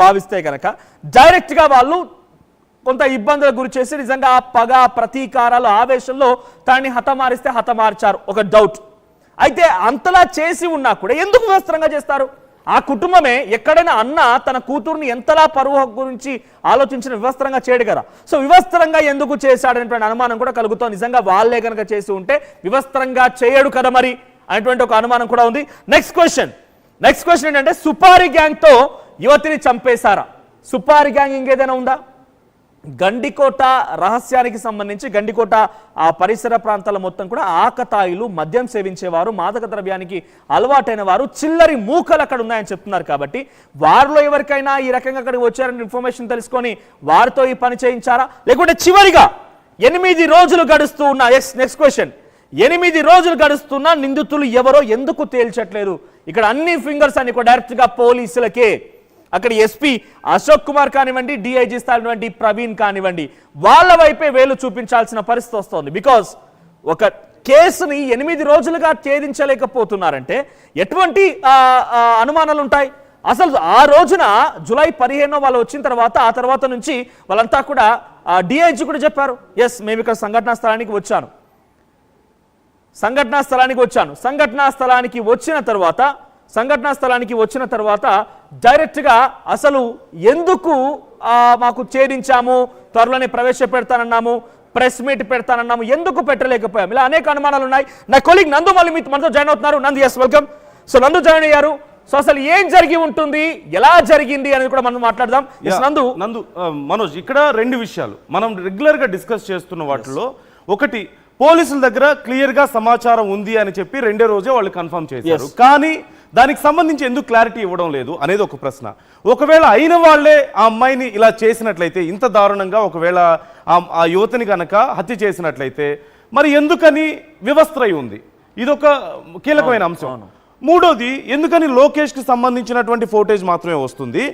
భావిస్తే కనుక డైరెక్ట్గా వాళ్ళు కొంత ఇబ్బందులకు గురి చేసి నిజంగా పగ ప్రతీకారాలు ఆవేశంలో తనని హతమారిస్తే హతమార్చారు ఒక డౌట్. అయితే అంతలా చేసి ఉన్నా కూడా ఎందుకు వివస్త్రంగా చేస్తారు? ఆ కుటుంబమే ఎక్కడైనా అన్న తన కూతుర్ని ఎంతలా పరువు గురించి ఆలోచించిన వివస్త్రంగా చేయడు కదా. సో వివస్త్రంగా ఎందుకు చేశాడనేటువంటి అనుమానం కూడా కలుగుతుంది. నిజంగా వాళ్ళే కనుక చేసి ఉంటే వివస్త్రంగా చేయడు కదా మరి అనేటువంటి ఒక అనుమానం కూడా ఉంది. నెక్స్ట్ క్వశ్చన్ ఏంటంటే సుపారీ గ్యాంగ్తో యువతిని చంపేశారా? సుపారీ గ్యాంగ్ ఇంకేదైనా ఉందా? గండికోట రహస్యానికి సంబంధించి గండికోట ఆ పరిసర ప్రాంతాల మొత్తం కూడా ఆకతాయిలు, మద్యం సేవించేవారు, మాదక ద్రవ్యానికి అలవాటైన వారు, చిల్లరి మూకలు అక్కడ ఉన్నాయని చెప్తున్నారు. కాబట్టి వారిలో ఎవరికైనా ఈ రకంగా అక్కడికి వచ్చారని ఇన్ఫర్మేషన్ తెలుసుకొని వారితో ఈ పని చేయించారా? లేకుంటే చివరిగా 8 రోజులు గడుస్తూ ఉన్న నెక్స్ట్ క్వశ్చన్ 8 రోజులు గడుస్తున్న నిందితులు ఎవరో ఎందుకు తేల్చట్లేదు? ఇక్కడ అన్ని ఫింగర్స్ అన్ని కూడా డైరెక్ట్గా పోలీసులకే. అక్కడ ఎస్పీ అశోక్ కుమార్ కానివ్వండి, డిఐజీ స్థాయి ప్రవీణ్ కానివ్వండి, వాళ్ళ వైపే వేలు చూపించాల్సిన పరిస్థితి వస్తుంది. బికాస్ ఒక కేసుని 8 రోజులుగా ఛేదించలేకపోతున్నారంటే ఎటువంటి అనుమానాలు ఉంటాయి? అసలు ఆ రోజున జూలై 15 వాళ్ళు వచ్చిన తర్వాత ఆ తర్వాత నుంచి వాళ్ళంతా కూడా డిఐజీ కూడా చెప్పారు, ఎస్ మేము ఇక్కడ సంఘటనా స్థలానికి వచ్చాను. సంఘటనా స్థలానికి వచ్చిన తర్వాత డైరెక్ట్గా అసలు ఎందుకు మాకు ఛేదించాము, త్వరలోనే ప్రవేశపెడతానన్నాము, ప్రెస్ మీట్ పెడతానన్నాము, ఎందుకు పెట్టలేకపోయాము? ఇలా అనేక అనుమానాలు ఉన్నాయి. నా కొలీగ్ నందు మళ్ళీ మనతో జాయిన్ అవుతున్నారు. నందు, ఎస్ వెల్కమ్. సో నందు జాయిన్ అయ్యారు. సో అసలు ఏం జరిగి ఉంటుంది, ఎలా జరిగింది అనేది కూడా మనం మాట్లాడదాం. నందు మనోజ్, ఇక్కడ 2 విషయాలు మనం రెగ్యులర్ గా డిస్కస్ చేస్తున్న వాటిలో ఒకటి, పోలీసుల దగ్గర క్లియర్ గా సమాచారం ఉంది అని చెప్పి 2వ రోజే వాళ్ళు కన్ఫర్మ్ చేశారు. కానీ దానికి సంబంధించి ఎందుకు క్లారిటీ ఇవ్వడం లేదు అనేది ఒక ప్రశ్న. ఒకవేళ అయిన వాళ్లే ఆ అమ్మాయిని ఇలా చేసినట్లయితే, ఇంత దారుణంగా ఒకవేళ ఆ యువతిని కనుక హత్య చేసినట్లయితే మరి ఎందుకని వివస్త్రై ఉంది? ఇదొక కీలకమైన అంశం. మూడోది, ఎందుకని లోకేష్ కి సంబంధించినటువంటి ఫోటేజ్ మాత్రమే వస్తుంది,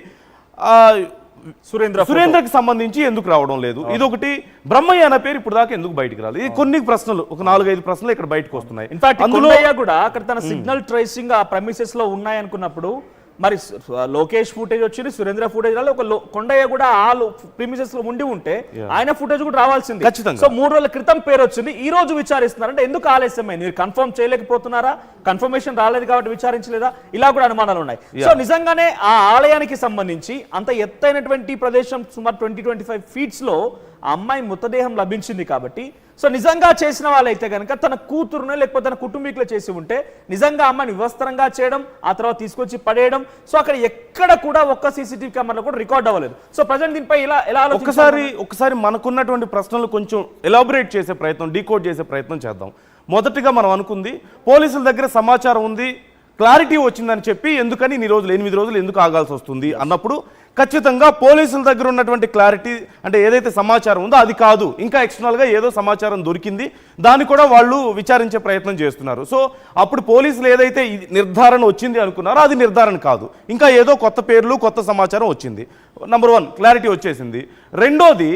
సురేంద్రకి సంబంధించి ఎందుకు రావడం లేదు? ఇదొకటి. బ్రహ్మయ్య అనే పేరు ఇప్పుడు దాకా ఎందుకు బయటకు రాలేదు? ఇది కొన్ని ప్రశ్నలు, ఒక 4-5 ప్రశ్నలు ఇక్కడ బయటకు వస్తున్నాయి. ఇన్ఫాక్ట్ అందులో కూడా అక్కడ తన సిగ్నల్ ట్రేసింగ్ ఆ ప్రెమిసెస్ లో ఉన్నాయి అనుకున్నప్పుడు మరి లోకేష్ ఫుటేజ్ వచ్చింది, సురేంద్ర ఫుటేజ్ రాలేదు. ఒక కొండయ్య కూడా ఆ ప్రిమిసెస్ లో ఉండి ఉంటే ఆయన ఫుటేజ్ కూడా రావాల్సింది. సో 3 రోజుల క్రితం పేరు వచ్చింది, ఈ రోజు విచారిస్తున్నారంటే ఎందుకు ఆలస్యమైంది? మీరు కన్ఫర్మ్ చేయలేకపోతున్నారా? కన్ఫర్మేషన్ రాలేదు కాబట్టి విచారించలేదా? ఇలా కూడా అనుమానాలు ఉన్నాయి. సో నిజంగానే ఆ ఆలయానికి సంబంధించి అంత ఎత్తైనటువంటి ప్రదేశం, సుమారు 20-25 ఫీట్స్ లో ఆ అమ్మాయి మృతదేహం లభించింది కాబట్టి, సో నిజంగా చేసిన వాళ్ళైతే కనుక తన కూతురునే లేకపోతే తన కుటుంబీకులు చేసి ఉంటే నిజంగా అమ్మాయిని వివస్త్రంగా చేయడం, ఆ తర్వాత తీసుకొచ్చి పడేయడం. సో అక్కడ ఎక్కడ కూడా ఒక్క సీసీటీవీ కెమెరా కూడా రికార్డ్ అవ్వలేదు. సో ప్రజెంట్ దీనిపై ఎలా ఒకసారి మనకున్నటువంటి ప్రశ్నలు కొంచెం ఎలాబొరేట్ చేసే ప్రయత్నం, డీకోడ్ చేసే ప్రయత్నం చేద్దాం. మొదటిగా మనం అనుకుంది, పోలీసుల దగ్గర సమాచారం ఉంది, క్లారిటీ వచ్చిందని చెప్పి ఎందుకని 8 రోజులు ఎందుకు ఆగాల్సి వస్తుంది అన్నప్పుడు, ఖచ్చితంగా పోలీసుల దగ్గర ఉన్నటువంటి క్లారిటీ అంటే ఏదైతే సమాచారం ఉందో అది కాదు, ఇంకా ఎక్స్టర్నల్గా ఏదో సమాచారం దొరికింది, దాన్ని కూడా వాళ్ళు విచారించే ప్రయత్నం చేస్తున్నారు. సో అప్పుడు పోలీసులు ఏదైతే నిర్ధారణ వచ్చింది అనుకున్నారో అది నిర్ధారణ కాదు, ఇంకా ఏదో కొత్త పేర్లు, కొత్త సమాచారం వచ్చింది. నంబర్ 1 క్లారిటీ వచ్చేసింది. రెండోది,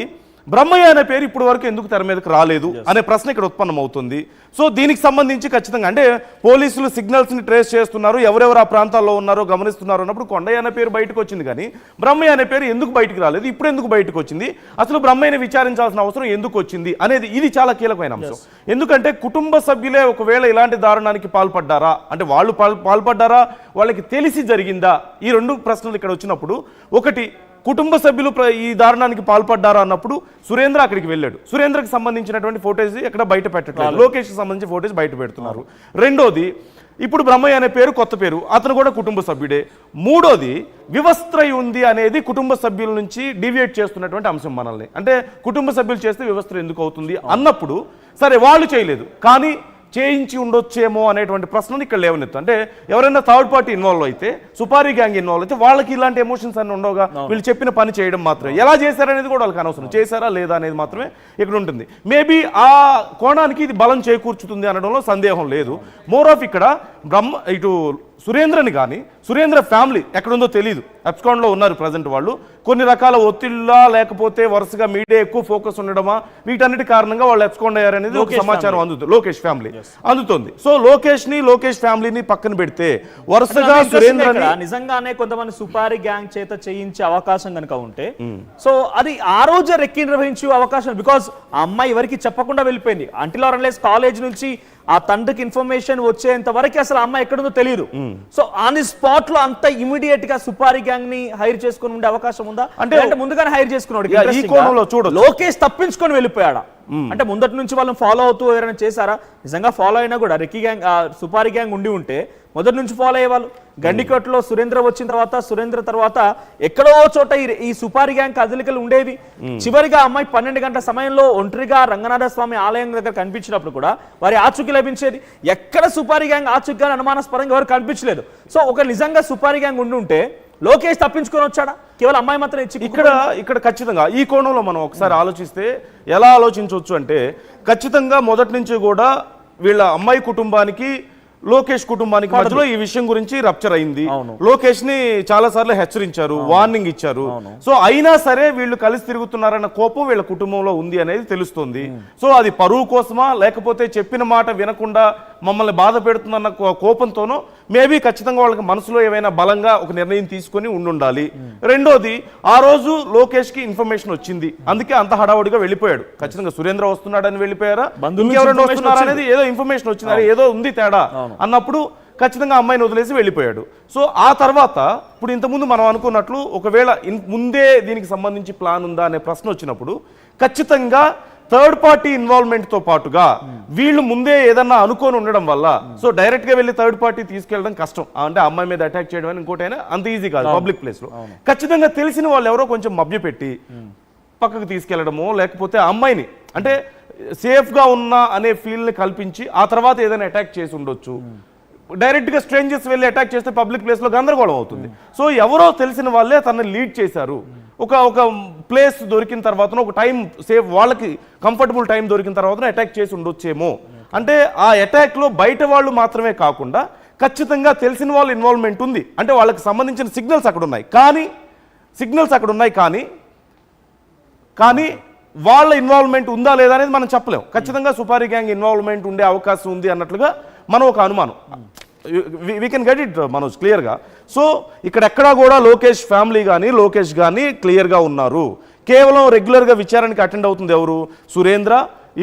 బ్రహ్మయ్య అనే పేరు ఇప్పుడు వరకు ఎందుకు తెర మీదకి రాలేదు అనే ప్రశ్న ఇక్కడ ఉత్పన్నమవుతుంది. సో దీనికి సంబంధించి ఖచ్చితంగా అంటే పోలీసులు సిగ్నల్స్ని ట్రేస్ చేస్తున్నారు, ఎవరెవరు ఆ ప్రాంతాల్లో ఉన్నారో గమనిస్తున్నారు అన్నప్పుడు కొండయ్య అనే పేరు బయటకు వచ్చింది. కానీ బ్రహ్మయ్య అనే పేరు ఎందుకు బయటకు రాలేదు, ఇప్పుడు ఎందుకు బయటకు వచ్చింది, అసలు బ్రహ్మయ్యని విచారించాల్సిన అవసరం ఎందుకు వచ్చింది అనేది ఇది చాలా కీలకమైన అంశం. ఎందుకంటే కుటుంబ సభ్యులే ఒకవేళ ఇలాంటి దారుణానికి పాల్పడ్డారా, అంటే వాళ్ళు పాల్పడ్డారా, వాళ్ళకి తెలిసి జరిగిందా, ఈ 2 ప్రశ్నలు ఇక్కడ వచ్చినప్పుడు, ఒకటి కుటుంబ సభ్యులు ఈ దారుణానికి పాల్పడ్డారా అన్నప్పుడు సురేంద్ర అక్కడికి వెళ్ళాడు, సురేంద్రకి సంబంధించినటువంటి ఫోటేజ్ ఎక్కడ బయట పెట్టట్లేదు, లోకేష్కి సంబంధించిన ఫోటేజ్ బయట పెడుతున్నారు. రెండోది, ఇప్పుడు బ్రహ్మయ్య అనే పేరు కొత్త పేరు, అతను కూడా కుటుంబ సభ్యుడే. మూడోది, వివస్త్రై ఉంది అనేది కుటుంబ సభ్యుల నుంచి డివియేట్ చేస్తున్నటువంటి అంశం మనల్ని. అంటే కుటుంబ సభ్యులు చేస్తే వివస్త్ర ఎందుకు అవుతుంది అన్నప్పుడు, సరే వాళ్ళు చేయలేదు కానీ చేయించి ఉండొచ్చేమో అనేటువంటి ప్రశ్నలు ఇక్కడ లేవనెత్తు. అంటే ఎవరైనా థర్డ్ పార్టీ ఇన్వాల్వ్ అయితే, సుపారీ గ్యాంగ్ ఇన్వాల్వ్ అయితే వాళ్ళకి ఇలాంటి ఎమోషన్స్ అన్ని ఉండవుగా, వీళ్ళు చెప్పిన పని చేయడం మాత్రమే. ఎలా చేశారనేది కూడా వాళ్ళకి అనవసరం, చేశారా లేదా అనేది మాత్రమే ఇక్కడ ఉంటుంది. మేబీ ఆ కోణానికి ఇది బలం చేకూర్చుతుంది అనడంలో సందేహం లేదు. మోర్ ఆఫ్ ఇక్కడ ఇటు సురేంద్రని కానీ సురేంద్ర ఫ్యామిలీ ఎక్కడుందో తెలియదు, అబ్స్కాండ్లో ఉన్నారు ప్రజెంట్ వాళ్ళు. కొన్ని రకాల ఒత్తిళ్ళ లేకపోతే వరుసగా మీడియా ఎక్కువ ఫోకస్ ఉండడమా వీటన్నిటి కారణంగా వాళ్ళు అబ్స్కాండ్ అయ్యారనేది ఒక సమాచారం అందుతుంది. లోకేష్ ఫ్యామిలీ అందుతుంది. సో లోకేష్ ఫ్యామిలీని పక్కన పెడితే వరుసగా సురేంద్ర నిజంగానే కొంతమంది సుపారీ గ్యాంగ్ చేత చేయించే అవకాశం కనుక ఉంటే సో అది ఆ రోజే రెక్కి నిర్వహించే అవకాశం. బికాస్ ఆ అమ్మాయి ఎవరికి చెప్పకుండా వెళ్ళిపోయింది. అంటిల్ ఆర్ అన్లెస్ కాలేజ్ నుంచి ఆ తండ్రికి ఇన్ఫర్మేషన్ వచ్చేంత వరకు అసలు అమ్మాయి ఎక్కడుందో తెలియదు. సో ఆన్ ది స్పాట్ లో అంత ఇమీడియట్ గా సుపారీ గ్యాంగ్ ని హైర్ చేసుకుని ఉండే అవకాశం ఉందా? అంటే ముందుగానే హైర్ చేసుకున్నాడు. లోకేష్ తప్పించుకొని వెళ్ళిపోయాడా? అంటే ముందటి నుంచి వాళ్ళని ఫాలో అవుతూ ఎవరైనా చేశారా? నిజంగా ఫాలో అయినా కూడా రెక్కి గ్యాంగ్ సుపారీ గ్యాంగ్ ఉండి ఉంటే మొదటి నుంచి ఫాలో అయ్యేవాళ్ళు. గండికోటలో సురేంద్ర వచ్చిన తర్వాత సురేంద్ర తర్వాత ఎక్కడో చోట ఈ సుపారీ గ్యాంగ్ కదలికలు ఉండేవి. చివరిగా అమ్మాయి 12 గంటల సమయంలో ఒంటరిగా రంగనాథ స్వామి ఆలయం దగ్గర కనిపించినప్పుడు కూడా వారి ఆచూకీ లభించేది. ఎక్కడ సుపారీ గ్యాంగ్ ఆచూకీ అనుమానాస్పదంగా ఎవరు కనిపించలేదు. సో ఒక నిజంగా సుపారీ గ్యాంగ్ ఉండి ఉంటే లోకేష్ తప్పించుకొని వచ్చాడా? కేవలం అమ్మాయి మాత్రం ఇక్కడ ఖచ్చితంగా ఈ కోణంలో మనం ఒకసారి ఆలోచిస్తే ఎలా ఆలోచించవచ్చు అంటే, ఖచ్చితంగా మొదటి నుంచి కూడా వీళ్ళ అమ్మాయి కుటుంబానికి లోకేష్ కుటుంబానికి మధ్యలో ఈ విషయం గురించి రప్చర్ అయింది. లోకేష్ ని చాలా సార్లు హెచ్చరించారు, వార్నింగ్ ఇచ్చారు. సో అయినా సరే వీళ్ళు కలిసి తిరుగుతున్నారన్న కోపం వీళ్ళ కుటుంబంలో ఉంది అనేది తెలుస్తుంది. సో అది పరువు కోసమా లేకపోతే చెప్పిన మాట వినకుండా మమ్మల్ని బాధ పెడుతుందన్న కోపంతోనో మేబీ ఖచ్చితంగా వాళ్ళకి మనసులో ఏమైనా బలంగా ఒక నిర్ణయం తీసుకొని ఉండాలి. రెండోది, ఆ రోజు లోకేష్ కి ఇన్ఫర్మేషన్ వచ్చింది, అందుకే అంత హడావుడిగా వెళ్ళిపోయాడు. ఖచ్చితంగా సురేంద్ర వస్తున్నాడని వెళ్ళిపోయారా, ఇంకెవరైనా వస్తున్నారా అనేది ఏదో ఇన్ఫర్మేషన్ వచ్చింది, ఏదో ఉంది తేడా అన్నప్పుడు ఖచ్చితంగా అమ్మాయిని వదిలేసి వెళ్ళిపోయాడు. సో ఆ తర్వాత ఇప్పుడు ఇంతకుముందు మనం అనుకున్నట్లు ఒకవేళ ముందే దీనికి సంబంధించి ప్లాన్ ఉందా అనే ప్రశ్న వచ్చినప్పుడు ఖచ్చితంగా థర్డ్ పార్టీ ఇన్వాల్వ్మెంట్ తో పాటుగా వీళ్ళు ముందే ఏదన్నా అనుకోని ఉండడం వల్ల సో డైరెక్ట్ గా వెళ్ళి థర్డ్ పార్టీ తీసుకెళ్ళడం కష్టం. అంటే అమ్మాయి మీద అటాక్ చేయడం అని ఇంకోటి అయినా అంత ఈజీ కాదు పబ్లిక్ ప్లేస్ లో. ఖచ్చితంగా తెలిసిన వాళ్ళు ఎవరో కొంచెం మభ్యపెట్టి పక్కకు తీసుకెళ్లడమో లేకపోతే అమ్మాయిని అంటే సేఫ్ గా ఉన్నా అనే ఫీల్ ని కల్పించి ఆ తర్వాత ఏదైనా అటాక్ చేసి ఉండొచ్చు. డైరెక్ట్ గా స్ట్రేంజర్స్ వెళ్ళి అటాక్ చేస్తే పబ్లిక్ ప్లేస్ లో గందరగోళం అవుతుంది. సో ఎవరో తెలిసిన వాళ్ళే తనని లీడ్ చేశారు. ఒక ప్లేస్ దొరికిన తర్వాత ఒక టైం సేఫ్ వాళ్ళకి కంఫర్టబుల్ టైం దొరికిన తర్వాత అటాక్ చేసి ఉండొచ్చేమో. అంటే ఆ అటాక్ లో బయట వాళ్ళు మాత్రమే కాకుండా ఖచ్చితంగా తెలిసిన వాళ్ళు ఇన్వాల్వ్మెంట్ ఉంది. అంటే వాళ్ళకి సంబంధించిన సిగ్నల్స్ అక్కడ ఉన్నాయి కానీ వాళ్ళ ఇన్వాల్వ్మెంట్ ఉందా లేదా అనేది మనం చెప్పలేం. ఖచ్చితంగా సుపారీ గ్యాంగ్ ఇన్వాల్వ్మెంట్ ఉండే అవకాశం ఉంది అన్నట్లుగా మనం ఒక అనుమానం. We can get it Manoj క్లియర్గా. సో ఇక్కడెక్కడా కూడా లోకేష్ ఫ్యామిలీ కానీ లోకేష్ కానీ క్లియర్గా ఉన్నారు. కేవలం రెగ్యులర్గా విచారణకి అటెండ్ అవుతుంది ఎవరు? సురేంద్ర,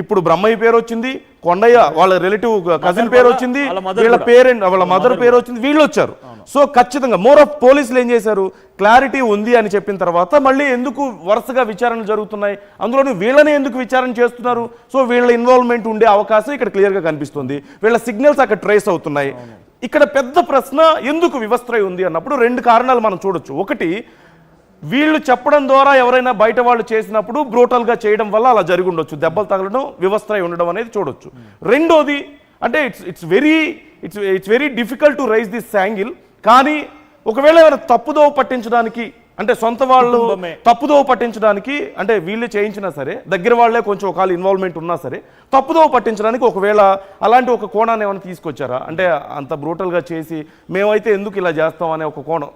ఇప్పుడు బ్రహ్మయ్య పేరు వచ్చింది, కొండయ్య వాళ్ళ రిలేటివ్ కజిన్ పేరు వచ్చింది, వీళ్ళ పేరెంట్ వాళ్ళ మదర్ పేరు వచ్చింది, వీళ్ళు వచ్చారు. సో ఖచ్చితంగా మోర్ ఆఫ్ పోలీసులు ఏం చేశారు, క్లారిటీ ఉంది అని చెప్పిన తర్వాత మళ్ళీ ఎందుకు వరుసగా విచారణలు జరుగుతున్నాయి, అందులోని వీళ్ళని ఎందుకు విచారణ చేస్తున్నారు? సో వీళ్ళ ఇన్వాల్వ్మెంట్ ఉండే అవకాశం ఇక్కడ క్లియర్గా కనిపిస్తుంది. వీళ్ళ సిగ్నల్స్ అక్కడ ట్రేస్ అవుతున్నాయి. ఇక్కడ పెద్ద ప్రశ్న ఎందుకు వివస్త్రై ఉంది అన్నప్పుడు 2 కారణాలు మనం చూడొచ్చు. ఒకటి, వీళ్ళు చెప్పడం ద్వారా ఎవరైనా బయట వాళ్ళు చేసినప్పుడు బ్రూటల్గా చేయడం వల్ల అలా జరిగి ఉండొచ్చు, దెబ్బలు తగలడం వివస్త్రై ఉండడం అనేది చూడొచ్చు. రెండోది అంటే it's very difficult to rise this angle. కానీ ఒకవేళ ఏమైనా తప్పుదోవ పట్టించడానికి అంటే సొంత వాళ్ళు తప్పుదోవ పట్టించడానికి అంటే వీళ్ళే చేయించినా సరే దగ్గర వాళ్ళే కొంచెం ఒకవేళ ఇన్వాల్వ్మెంట్ ఉన్నా సరే తప్పుదోవ పట్టించడానికి ఒకవేళ అలాంటి ఒక కోణాన్ని ఏమైనా తీసుకొచ్చారా? అంటే అంత బ్రూటల్గా చేసి మేమైతే ఎందుకు ఇలా చేస్తాం అనే ఒక కోణం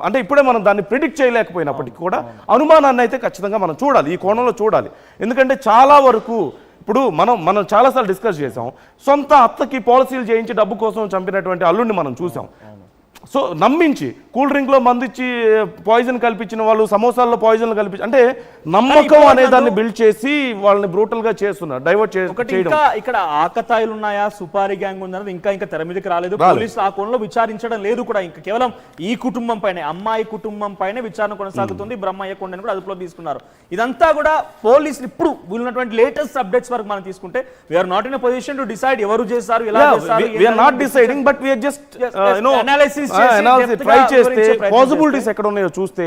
అంటే ఇప్పుడే మనం దాన్ని ప్రిడిక్ట్ చేయలేకపోయినప్పటికీ కూడా అనుమానాన్ని అయితే ఖచ్చితంగా మనం చూడాలి, ఈ కోణంలో చూడాలి. ఎందుకంటే చాలా వరకు ఇప్పుడు మనం చాలాసార్లు డిస్కస్ చేసాం, సొంత అత్తకి పాలసీలు చేయించి డబ్బు కోసం చంపినటువంటి అల్లుడిని మనం చూసాం. సో నమ్మించి కూల్ డ్రింక్ లో మందిచ్చి పాయిజన్ కల్పించిన వాళ్ళు సమోసాల్లో పాయిజన్ కల్పించి అంటే నమ్మకం అనే దాన్ని బిల్డ్ చేసి వాళ్ళని బ్రూటల్ గా చేస్తున్నారు, డైవర్ట్ చేయడం. ఇక్కడ ఆకతాయిలు ఉన్నాయా, సుపారీ గ్యాంగ్ ఉందన్నది ఇంకా తెర మీదకి రాలేదు. పోలీసులు ఆ కోణంలో విచారించడం లేదు కూడా. ఇంకా కేవలం ఈ కుటుంబం పైన, అమ్మాయి కుటుంబం పైన విచారణ కొనసాగుతుంది. బ్రహ్మయ్య కొండని కూడా అదుపులో తీసుకున్నారు. ఇదంతా కూడా పోలీసులు ఇప్పుడు ఉన్నటువంటి లేటెస్ట్ అప్డేట్స్ వరకు మనం తీసుకుంటే we're not in a position to decide ఎవరు చేశారు, ఎలా చేశారు. We're not deciding but we're just analysis try చేస్తే పాసిబిలిటీస్ ఎక్కడ ఉన్నాయో చూస్తే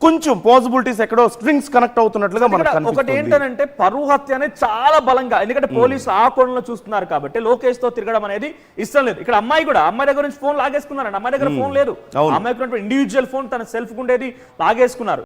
కొంచెం పాసిబిలిటీస్ ఎక్కడో స్ట్రింగ్స్ కనెక్ట్ అవుతున్నట్లుగా మనకు కనిపిస్తుంది. ఒకటి ఏంటంటే పరువు హత్య అనేది చాలా బలంగా, ఎందుకంటే పోలీసులు ఆ కోణంలో చూస్తున్నారు కాబట్టి లోకేష్ తో తిరగడం అనేది ఇష్టం లేదు. ఇక్కడ అమ్మాయి దగ్గర నుంచి ఫోన్ లాగేసుకున్నారండి. అమ్మాయి దగ్గర ఫోన్ లేదు, అమ్మాయికి ఇండివిజువల్ ఫోన్ తన సెల్ఫ్ ఉండేది లాగేసుకున్నారు.